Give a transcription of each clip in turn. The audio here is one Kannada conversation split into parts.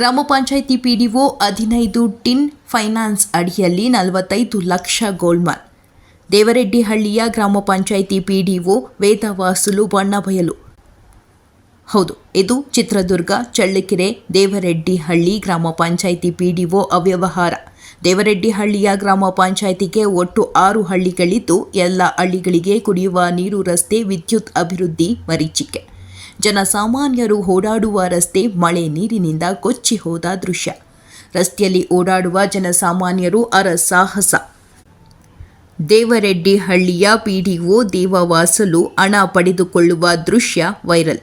ಗ್ರಾಮ ಪಂಚಾಯಿತಿ ಪಿಡಿಒ 15 ಟಿನ್ ಫೈನಾನ್ಸ್ ಅಡಿಯಲ್ಲಿ 45 ಲಕ್ಷ ಗೋಲ್ಮಾಲ್. ದೇವರೆಡ್ಡಿಹಳ್ಳಿಯ ಗ್ರಾಮ ಪಂಚಾಯಿತಿ ಪಿಡಿಒ ವೇದವಾಸುಲು ಬಣ್ಣ ಬಯಲು. ಹೌದು, ಇದು ಚಿತ್ರದುರ್ಗ ಚಳ್ಳಕೆರೆ ದೇವರೆಡ್ಡಿಹಳ್ಳಿ ಗ್ರಾಮ ಪಂಚಾಯಿತಿ ಪಿಡಿಒ ಅವ್ಯವಹಾರ. ದೇವರೆಡ್ಡಿಹಳ್ಳಿಯ ಗ್ರಾಮ ಪಂಚಾಯಿತಿಗೆ ಒಟ್ಟು 6 ಹಳ್ಳಿಗಳಿದ್ದು, ಎಲ್ಲ ಹಳ್ಳಿಗಳಿಗೆ ಕುಡಿಯುವ ನೀರು, ರಸ್ತೆ, ವಿದ್ಯುತ್ ಅಭಿವೃದ್ಧಿ ಮರೀಚಿಕೆ. ಜನಸಾಮಾನ್ಯರು ಓಡಾಡುವ ರಸ್ತೆ ಮಳೆ ನೀರಿನಿಂದ ಕೊಚ್ಚಿ ಹೋದ ದೃಶ್ಯ. ರಸ್ತೆಯಲ್ಲಿ ಓಡಾಡುವ ಜನಸಾಮಾನ್ಯರು ಅರಸಾಹಸ. ದೇವರೆಡ್ಡಿಹಳ್ಳಿಯ ಪಿಡಿಒ ದೇವವಾಸಲು ಹಣ ಪಡೆದುಕೊಳ್ಳುವ ದೃಶ್ಯ ವೈರಲ್.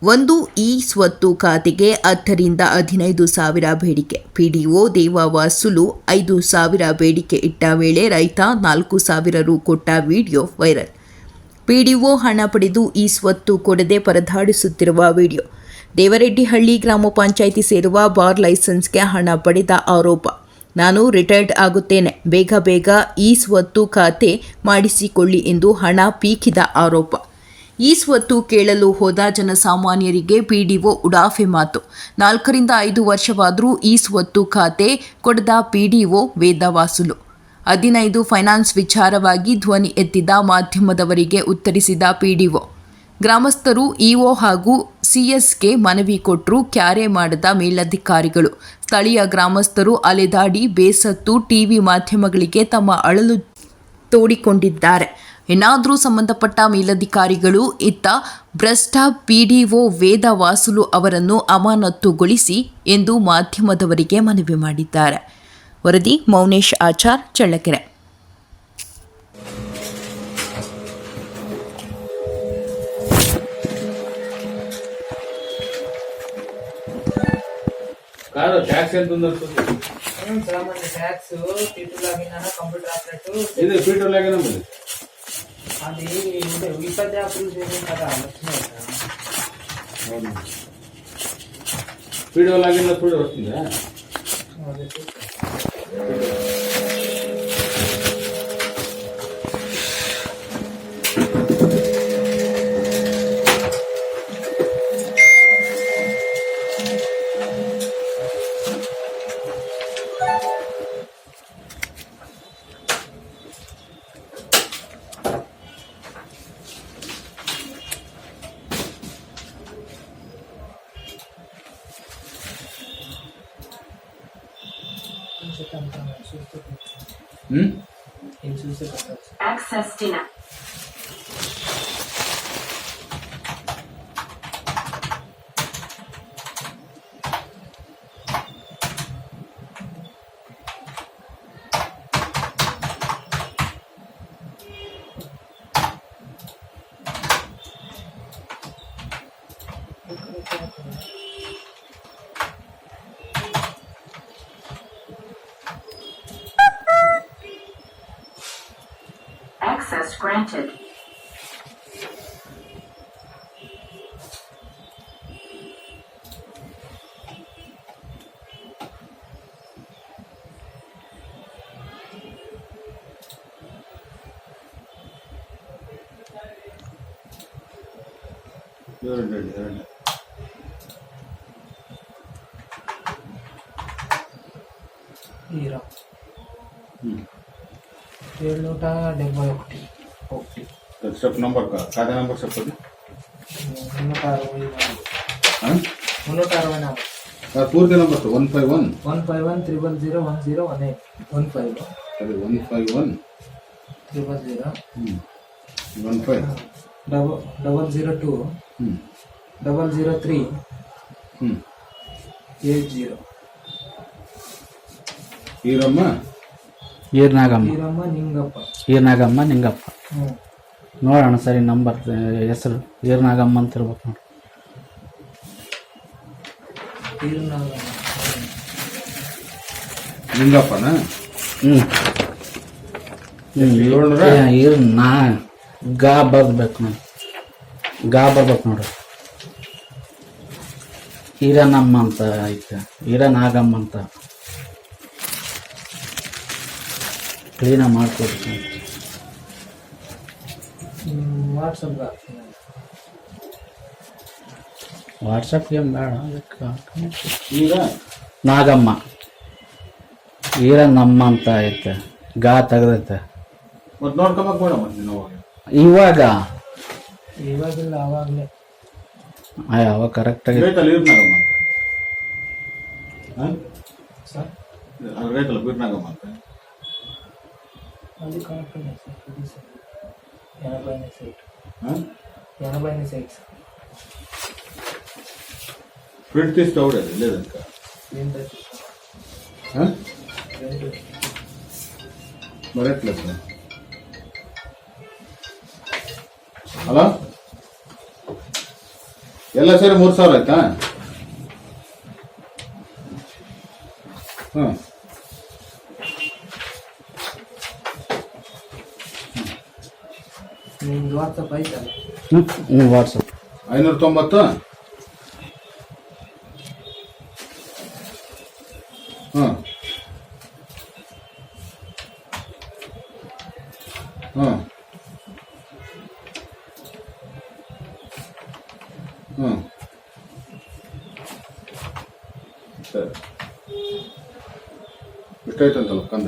ಒಂದು ಇ-ಸ್ವತ್ತು ಖಾತೆಗೆ 10 ರಿಂದ 15 ಸಾವಿರ ಬೇಡಿಕೆ. ಪಿಡಿಒ ದೇವವಾಸುಲು 5 ಸಾವಿರ ಬೇಡಿಕೆ ಇಟ್ಟ ವೇಳೆ ರೈತ 4 ಸಾವಿರ ರು ಕೊಟ್ಟ ವಿಡಿಯೋ ವೈರಲ್. ಪಿಡಿಒ ಹಣ ಪಡೆದು ಇ-ಸ್ವತ್ತು ಕೊಡದೆ ಪರದಾಡಿಸುತ್ತಿರುವ ವಿಡಿಯೋ. ದೇವರೆಡ್ಡಿಹಳ್ಳಿ ಗ್ರಾಮ ಪಂಚಾಯಿತಿ ಸೇರುವ ಬಾರ್ ಲೈಸೆನ್ಸ್ಗೆ ಹಣ ಪಡೆದ ಆರೋಪ. ನಾನು ರಿಟೈರ್ಡ್ ಆಗುತ್ತೇನೆ, ಬೇಗ ಇ-ಸ್ವತ್ತು ಖಾತೆ ಮಾಡಿಸಿಕೊಳ್ಳಿ ಎಂದು ಹಣ ಪೀಕಿದ ಆರೋಪ. ಇ-ಸ್ವತ್ತು ಕೇಳಲು ಹೋದ ಜನಸಾಮಾನ್ಯರಿಗೆ ಪಿಡಿಒ ಉಡಾಫೆ ಮಾತು. 4 ರಿಂದ 5 ವರ್ಷವಾದರೂ ಇ-ಸ್ವತ್ತು ಖಾತೆ ಕೊಡದ ಪಿಡಿಒ ವೇದವಾಸುಲು. 15 ಫೈನಾನ್ಸ್ ವಿಚಾರವಾಗಿ ಧ್ವನಿ ಎತ್ತಿದ ಮಾಧ್ಯಮದವರಿಗೆ ಉತ್ತರಿಸಿದ ಪಿಡಿಒ. ಗ್ರಾಮಸ್ಥರು ಇಒ ಹಾಗೂ ಸಿಎಸ್ಗೆ ಮನವಿ ಕೊಟ್ಟರೂ ಕ್ಯಾರೆ ಮಾಡದ ಮೇಲಧಿಕಾರಿಗಳು. ಸ್ಥಳೀಯ ಗ್ರಾಮಸ್ಥರು ಅಲೆದಾಡಿ ಬೇಸತ್ತು ಟಿವಿ ಮಾಧ್ಯಮಗಳಿಗೆ ತಮ್ಮ ಅಳಲು ತೋಡಿಕೊಂಡಿದ್ದಾರೆ. ಏನಾದರೂ ಸಂಬಂಧಪಟ್ಟ ಮೇಲಧಿಕಾರಿಗಳು ಇತ್ತ ಭ್ರಷ್ಟ ಪಿಡಿಒ ವೇದವಾಸುಲು ಅವರನ್ನು ಅಮಾನತುಗೊಳಿಸಿ ಎಂದು ಮಾಧ್ಯಮದವರಿಗೆ ಮನವಿ ಮಾಡಿದ್ದಾರೆ. ವರದಿ ಮೌನೇಶ್ ಆಚಾರ್, ಚಳ್ಳಕೆರೆ. అది 20 అప్రూవ్ చేసిన కదా వీడియో లాగిన్ కూడా వస్తుందా? Access dinner. Access granted. Hero. 771. Step number ఖాతా నంబర్ చెప్పండి. 364 పూర్తి నంబర్ 151 151 000 1018 అది 151 000 15 002 003 80 ಈರ್ನಾಗಮ್ಮ ನಿಂಗಪ್ಪ ನೋಡೋಣ ಸರಿ. ನಂಬರ್ ಹೆಸರು ಈರ್ನಾಗಮ್ಮ ಅಂತ ಇರ್ಬೇಕು ನೋಡಿ. ನಿಂಗಪ್ಪನ ನಾ ಗಾ ಬರ್ಬೇಕು ನೋಡಿ, ಗಾ ಬರ್ಬೇಕು ನೋಡ್ರಿ. ಈರನಮ್ಮ ಅಂತ ಐತೆ, ಈರನಾಗಮ್ಮ ಅಂತ ಕ್ಲೀನಾಗಿ ಮಾಡ್ಕೊಡ್ತೀನಿ. ವಾಟ್ಸಪ್ ಗೇಮ್ ಬೇಡ ಅದಕ್ಕೆ ಈಗ ನಾಗಮ್ಮ ಈರನಮ್ಮ ಅಂತ ಐತೆ ಗಾ ತೆಗ್ದೈತೆ ಮತ್ತೆ ನೋಡ್ಕೊಬೇಕು ಮೇಡಮ್ ಮತ್ತೆ ನೀವು ಇವಾಗ ಇವಾಗಿಲ್ಲ ಅವಾಗಲೇ. ಅವಾಗ ಕರೆಕ್ಟಾಗಿ ರೈತಲ್ಲಿ ಬೀರ್ನಾಗಮ್ಮ ಅಂತ ಹಾಂ ಸರ್ ಅದು ರೈತಲ್ಲ ಬೀರ್ನಾಗಮ್ಮ ಅಂತ అది కరెక్ట్ సార్. 80 సైట్ ಹಾಂ 80 సైట్స్ ప్రింట్ తీసి తోడేది లేదంక ఏంటది ಹಾಂ ఏంటి ಬರಟ್లేదు ಸರ್ ಹಲೋ ಎಲ್ಲ ಸೇರಿ 3,000 ಆಯ್ತಾ ಹಾಂ ನಿಮ್ದು ವಾಟ್ಸಪ್ ಐತಲ್ಲ? ಹ್ಞೂ ವಾಟ್ಸಪ್ 590 ಹಾಂ ಹಾಂ ಹಾಂ ಸರಿ ಎಷ್ಟಾಯ್ತಂತಲ್ಲ ಕಂದ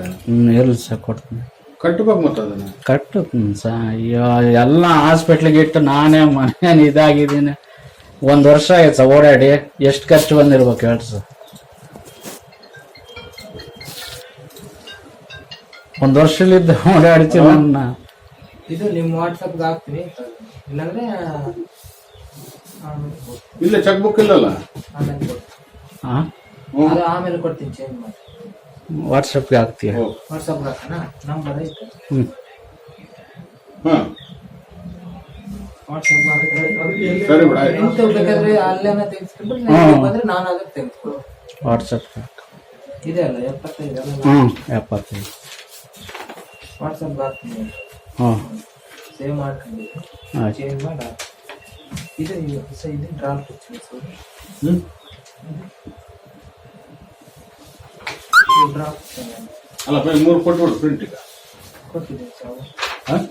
ಇರಲಿ ಸರ್ ಕೊಡ್ತೀನಿ ಕಟ್ಟಬೇಕು ಮತ್ತೆ ಅದನ್ನು ಕಟ್ಟುತ್ತೀನಿ ಸ ಅಯ್ಯೋ ಎಲ್ಲ ಹಾಸ್ಪಿಟ್ಲಿಗೆ ಇಟ್ಟು ನಾನೇ ಮನೇನು ಇದಾಗಿದ್ದೀನಿ 1 ವರ್ಷ ಆಯ್ತು ಸರ್ ಓಡಾಡಿ ಎಷ್ಟು ಖರ್ಚು ಬಂದಿರ್ಬೇಕು ಹೇಳಿ ಸರ್ 1 ವರ್ಷಲಿದ್ದ ಓಡಾಡ್ತೀನಿ ನನ್ನ ಇದು ನಿಮ್ಮ ವಾಟ್ಸಪ್ಗೆ ಹಾಕ್ತೀನಿ, ಇಲ್ಲಾಂದ್ರೆ ಇಲ್ಲ ಚೆಕ್ ಬುಕ್ ಇಲ್ಲಲ್ಲ ಆಮೇಲೆ ಕೊಡ್ತೀನಿ. ಹಾಂ ಅದು ಆಮೇಲೆ ಕೊಡ್ತೀನಿ, ಚೇಂಜ್ ಮಾಡಿ. ವಾಟ್ಸಪ್ಗೆ ಹಾಕ್ತೀಯ ಓ ವಾಟ್ಸಪ್ಗೆ ಹಾಕೋಣ, ನಂಬರ್ ಐತೆ. ಹ್ಞೂ ಹಾಂ ವಾಟ್ಸಪ್ ಸರಿ ಬಿಡ ಎಂತ ಬೇಕಾದ್ರೆ ಅಲ್ಲೇನ ತೆಗೆಸ್ಕೊಂಡ್ಬಿಟ್ಟು ಬಂದ್ರೆ ನಾನು ಅದಕ್ಕೆ ತೆಗೆಸ್ಕೊಡು. ವಾಟ್ಸಪ್ಗೆ ಇದೆ ಅಲ್ಲ 75 ಅಲ್ಲ, ಹ್ಞೂ 75 ವಾಟ್ಸಪ್ಗೆ ಹಾಕ್ತೀನಿ, ಹ್ಞೂ ಸೇವ್ ಮಾಡ್ಕೊಂಡಿದ್ದು ಆಯ್ತು ಚೇಂಜ್ ಮಾಡ. ಇದು ಇದು ಡ್ರಾಫ್ಟ್ ಹ್ಞೂ ಡ್ರಾಫ್ಟ್ ಅಲ್ಲ 3 ಕೊಟ್ಬಿಡು ಪ್ರಿಂಟ್ ಈಗ ಕೊಟ್ಟಿದ್ದೀನಿ ಸಾವು, ಹಾಂ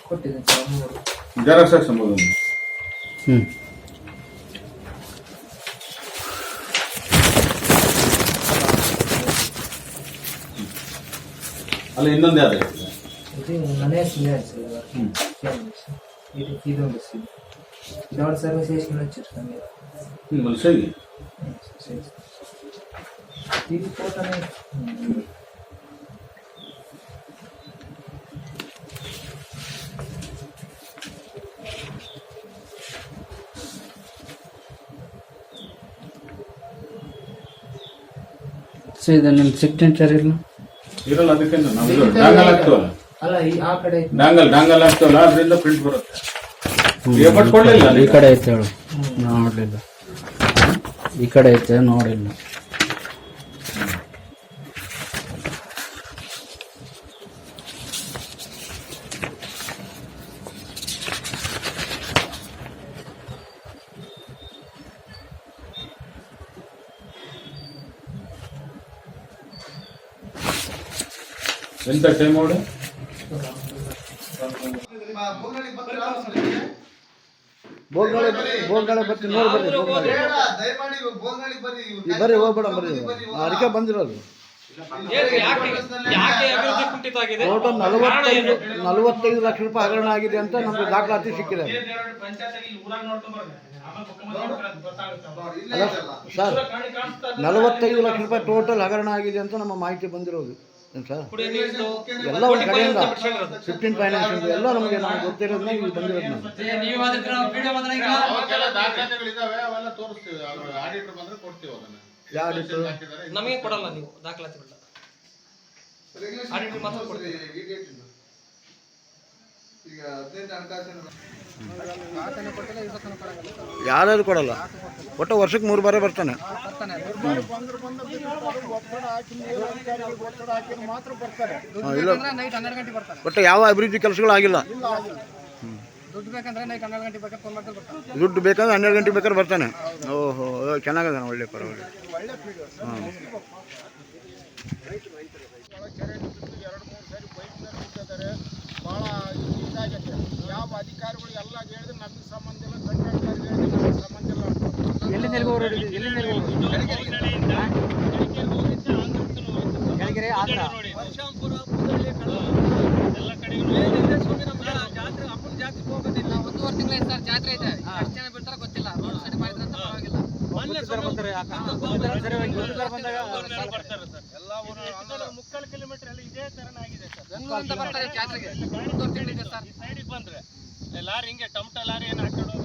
ಕೊಟ್ಟಿದ್ದೀನಿ ಸಾವು 3. ಜೆರಾಕ್ಸ್ ಹಾಕಿ ಸಂಬೋದು ಹ್ಞೂ ಅಲ್ಲ ಇನ್ನೊಂದು ಯಾವ್ದು ಇದೆ? ఇది మనే సినిమా ఇది ఇది ఉంది డౌట్ సర్వీస్ చేసిన వచ్చేస్తాను ಮಲ್ಸಗಿ ఇది ఫోటోనే ಸೊ ಇದು ನಿಮ್ಮ ಸಿಗ್ನೇಚರ್ ಇಲ್ಲ ಇರಲ್ಲ ಅದಕ್ಕೆ ನಾವು ಡಾಂಗಲ್ ಹಾಕ್ತೀವಲ್ಲ ಅಲ್ಲ ಈ ಆ ಕಡೆ ಡಾಂಗಲ್ ಹಾಕ್ತೀವಲ್ಲ ಅದರಿಂದ ಪ್ರಿಂಟ್ ಬರುತ್ತೆ ಪೇಪರ್ ಕೊಡಲಿಲ್ಲ ಈ ಕಡೆ ಐತೆ ಹೇಳು ನೋಡಲಿಲ್ಲ ಈ ಕಡೆ ಐತೆ ನೋಡಿಲ್ಲ ಎಂತ ಟೈಮ್ ನೋಡಿ ಬೋಗ್ನಾಳೆ ಬರ್ತೀನಿ ನೋಡಿ ಬರ್ರಿ ಹೋಗ್ಬೇಡ ಬರ್ರಿ ಅದಕ್ಕೆ ಬಂದಿರೋದು ಟೋಟಲ್ 45 ಲಕ್ಷ ರೂಪಾಯಿ ಹಗರಣ ಆಗಿದೆ ಅಂತ ನಮ್ಗೆ ದಾಖಲಾತಿ ಸಿಕ್ಕಿದೆ. ಅಲ್ಲ ಸರ್ 45 ಲಕ್ಷ ರೂಪಾಯಿ ಟೋಟಲ್ ಹಗರಣ ಆಗಿದೆ ಅಂತ ನಮ್ಮ ಮಾಹಿತಿ ಬಂದಿರೋದು ಏನು ಸರ್. ಎಲ್ಲ ಒಂದು ಕಡೆಯಿಂದ 15 ಫೈನಾನ್ಸ್ ಎಲ್ಲ ನಮಗೆ ಗೊತ್ತಿರೋದನ್ನ ಇಲ್ಲಿ ಬಂದಿರೋದು ನಾವು. ಯಾವ ಆಡಿಟರ್ ನಮಗೆ ಕೊಡಲ್ಲ ನೀವು ದಾಖಲಾತಿಗಳನ್ನ ಆಡಿಟರ್ ಮಾತ್ರ ಕೊಡ್ತೀವಿ. ಯಾರು ಕೊಡಲ್ಲ, ಒಟ್ಟು ವರ್ಷಕ್ಕೆ 3 ಬಾರಿ ಬರ್ತಾನೆ. ಇಲ್ಲ ಒಟ್ಟು ಯಾವ ಅಭಿವೃದ್ಧಿ ಕೆಲಸಗಳು ಆಗಿಲ್ಲ. ದುಡ್ಡು ಬೇಕಂದ್ರೆ 12 ಗಂಟೆ ಬೇಕಾದ್ರೆ ಬರ್ತಾನೆ. ಓಹೋ ಚೆನ್ನಾಗದಾನೆ, ಒಳ್ಳೆ ಪರವಾಗಿ. ಹಾಂ ಭಾಳ ಇದಾಗೈತೆ. ಯಾವ ಅಧಿಕಾರಿಗಳು ಎಲ್ಲ ಹೇಳಿದ್ರೆ ನಮಗೆ ಸಂಬಂಧ ಇಲ್ಲ, ಕಂಟ್ರಾಕ್ಟರ್ಗೆ ಹೇಳಿದ್ರೆ ನಮಗೆ ಸಂಬಂಧ ಇಲ್ಲ. ವರ್ಷಾಂಪುರ ಪುತ್ತಳ್ಳಿ ಕಡಲ ಎಲ್ಲ ಕಡೆಗೂ ಜಾತ್ರೆ ಅಪ್ಪನ ಜಾತ್ರೆಗೆ ಹೋಗೋದಿಲ್ಲ. 1.5 ತಿಂಗಳ ಸರ್ ಜಾತ್ರೆ ಇದೆ. ಎಷ್ಟು ಜನ ಬಿಡ್ತಾರ ಗೊತ್ತಿಲ್ಲ. ರೋಡ್ ಸರಿ ಮಾಡಿದ್ರೆ ಅಂತ ಪರವಾಗಿಲ್ಲ. ಮೊನ್ನೆ ಬರ್ತಾರೆ ಸರ್. ಎಲ್ಲ ಊರು 3/4 ಕಿಲೋಮೀಟರ್ ಅಲ್ಲಿ ಇದೇ ತರನಾಗಿದೆ ಸರ್. ಬೆಂಗಳೂರಿಂದ ಬರ್ತಾರೆ ಜಾತ್ರೆಗೆ. 1.5 ತಿಂಗಳಿದೆ ಸರ್. ಈ ಸೈಡಿಗೆ ಬಂದ್ರೆ ಲಾರಿ ಹಿಂಗೆ ಟೊಮಟೊ ಲಾರಿ ಏನು ಹಾಕೊಂಡು